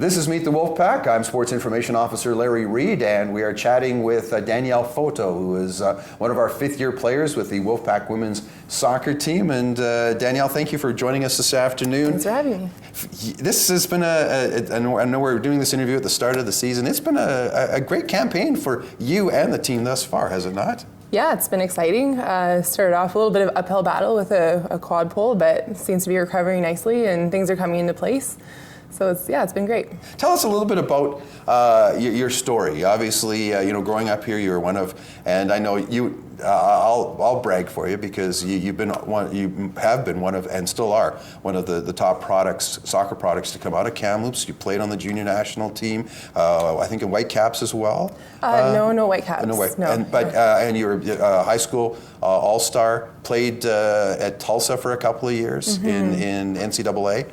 This is Meet the WolfPack. I'm Sports Information Officer Larry Reed, and we are chatting with Danielle Fauteux, who is one of our fifth-year players with the WolfPack women's soccer team. And Danielle, thank you for joining us this afternoon. Thanks for having me. This has been I know we're doing this interview at the start of the season. It's been a great campaign for you and the team thus far, has it not? Yeah, it's been exciting. Started off a little bit of uphill battle with a quad pull, but it seems to be recovering nicely and things are coming into place. So it's been great. Tell us a little bit about your story. Obviously, growing up here, you were one of, and I know you. I'll brag for you because you have been one of, and still are one of the top soccer products to come out of Kamloops. You played on the junior national team, I think in Whitecaps as well. No Whitecaps. No. And you were high school all-star. Played at Tulsa for a couple of years in NCAA.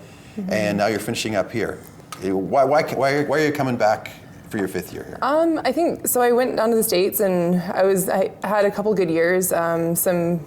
And now you're finishing up here. Why are you coming back for your fifth year here? I think so. I went down to the States and I had a couple good years. Some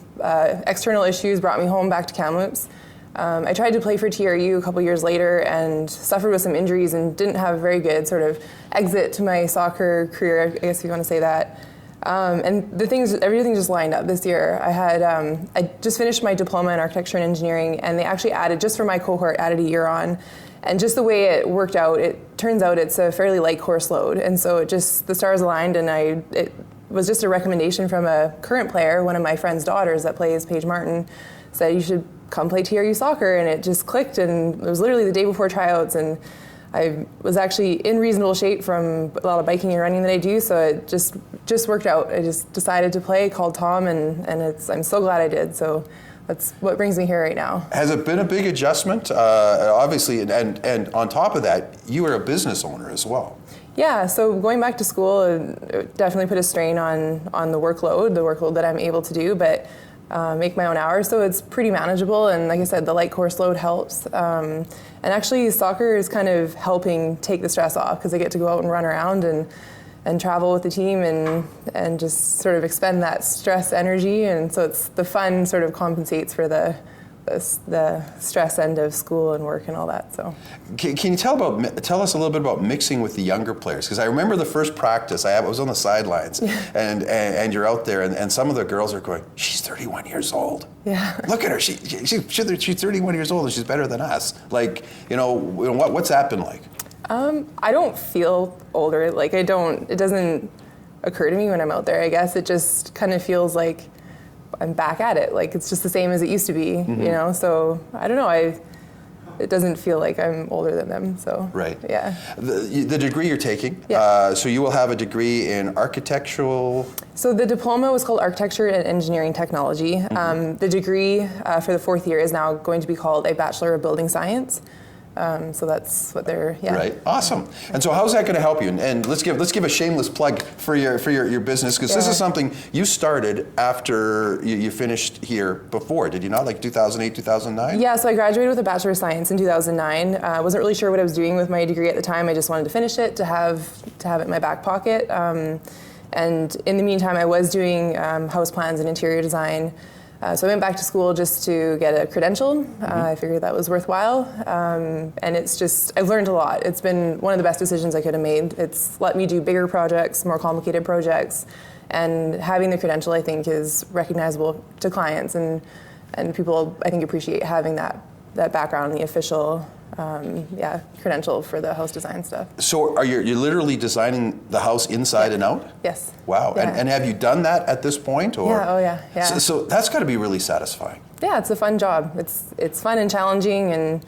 external issues brought me home back to Kamloops. I tried to play for TRU a couple years later and suffered with some injuries and didn't have a very good sort of exit to my soccer career, I guess if you want to say that. And everything just lined up this year. I just finished my diploma in architecture and engineering, and they actually just for my cohort, added a year on. And just the way it worked out, it turns out it's a fairly light course load. And so the stars aligned, and it was just a recommendation from a current player, one of my friend's daughters that plays, Paige Martin, said you should come play TRU soccer, and it just clicked, and it was literally the day before tryouts, and I was actually in reasonable shape from a lot of biking and running that I do, so it just worked out. I just decided to play, called Tom, and I'm so glad I did. So that's what brings me here right now. Has it been a big adjustment? Obviously, and on top of that, you are a business owner as well. Yeah, so going back to school it definitely put a strain on the workload that I'm able to do, but make my own hours, so it's pretty manageable. And like I said, the light course load helps. And actually, soccer is kind of helping take the stress off because I get to go out and run around and travel with the team and just sort of expend that stress energy. And so the fun sort of compensates for the stress end of school and work and all that. So, can you tell us a little bit about mixing with the younger players? Because I remember the first practice I was on the sidelines, and you're out there, and some of the girls are going, "She's 31 years old. Yeah, look at her. She's 31 years old, and she's better than us." Like, what's that been like? I don't feel older. Like it doesn't occur to me when I'm out there. I guess it just kind of feels like I'm back at it. Like it's just the same as it used to be, So I don't know. It doesn't feel like I'm older than them. So right. Yeah. The degree you're taking. Yeah. So you will have a degree in architectural. So the diploma was called Architecture and Engineering Technology. The degree for the fourth year is now going to be called a Bachelor of Building Science. So that's what they're, Right, awesome. And so how's that going to help you? And let's give a shameless plug for your business, because this is something you started after you finished here before, did you not? Like 2008, 2009? Yeah, so I graduated with a Bachelor of Science in 2009. I wasn't really sure what I was doing with my degree at the time. I just wanted to finish it to have it in my back pocket. And in the meantime, I was doing house plans and interior design. So I went back to school just to get a credential. I figured that was worthwhile. And I've learned a lot. It's been one of the best decisions I could have made. It's let me do bigger projects, more complicated projects. And having the credential, I think, is recognizable to clients. And people, I think, appreciate having that background, the official credential for the house design stuff. So you're literally designing the house inside and out? Yes. Wow. Yeah. And have you done that at this point? Or? Yeah. Oh yeah. So that's got to be really satisfying. Yeah, it's a fun job. It's fun and challenging, and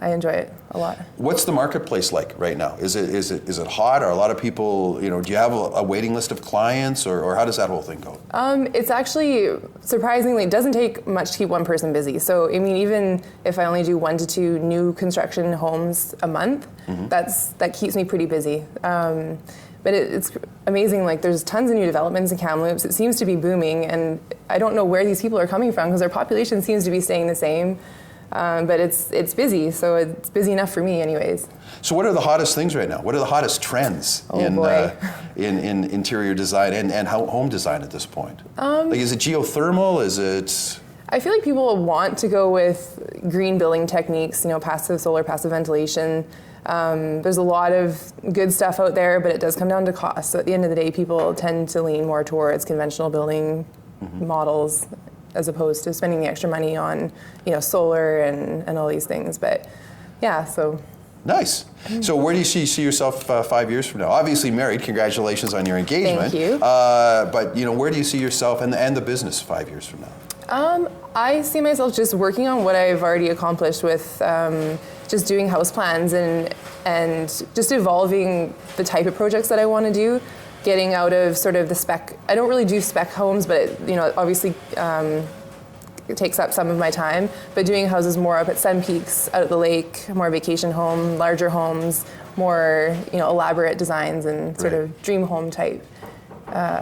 I enjoy it a lot. What's the marketplace like right now? Is it hot? Are a lot of people, do you have a waiting list of clients, or how does that whole thing go? It's actually, surprisingly, it doesn't take much to keep one person busy. So, I mean, even if I only do 1 to 2 new construction homes a month, that keeps me pretty busy. But it's amazing, like there's tons of new developments in Kamloops. It seems to be booming, and I don't know where these people are coming from because their population seems to be staying the same. But it's busy, so it's busy enough for me anyways. So what are the hottest things right now? What are the hottest trends in interior design and home design at this point? Like, is it geothermal? Is it... I feel like people want to go with green building techniques, passive solar, passive ventilation. There's a lot of good stuff out there, but it does come down to cost. So at the end of the day, people tend to lean more towards conventional building models as opposed to spending the extra money on, solar and all these things. But yeah, so. Nice. So where do you see yourself 5 years from now? Obviously married. Congratulations on your engagement. Thank you. But where do you see yourself and the business 5 years from now? I see myself just working on what I've already accomplished with just doing house plans and just evolving the type of projects that I want to do, getting out of sort of the spec. I don't really do spec homes, but obviously it takes up some of my time. But doing houses more up at Sun Peaks, out at the lake, more vacation home, larger homes, more elaborate designs and sort of dream home type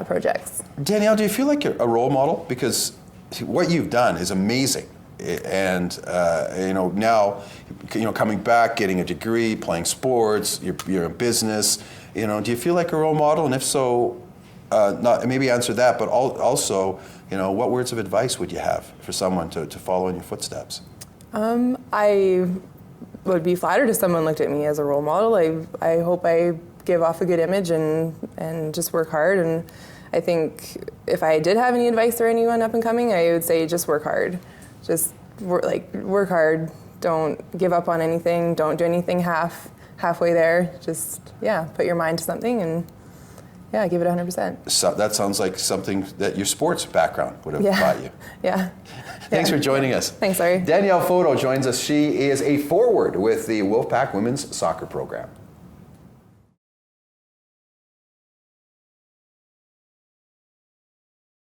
projects. Danielle, do you feel like you're a role model? Because what you've done is amazing, and now coming back, getting a degree, playing sports, you're in business. Do you feel like a role model? And if so, maybe answer that, but also, what words of advice would you have for someone to follow in your footsteps? I would be flattered if someone looked at me as a role model. I hope I give off a good image and just work hard. And I think if I did have any advice for anyone up and coming, I would say just work hard. Just work hard. Don't give up on anything. Don't do anything halfway there. Just put your mind to something and give it 100%. So that sounds like something that your sports background would have taught you. Yeah. Thanks for joining us. Thanks, Larry. Danielle Fauteux joins us. She is a forward with the WolfPack Women's Soccer Program.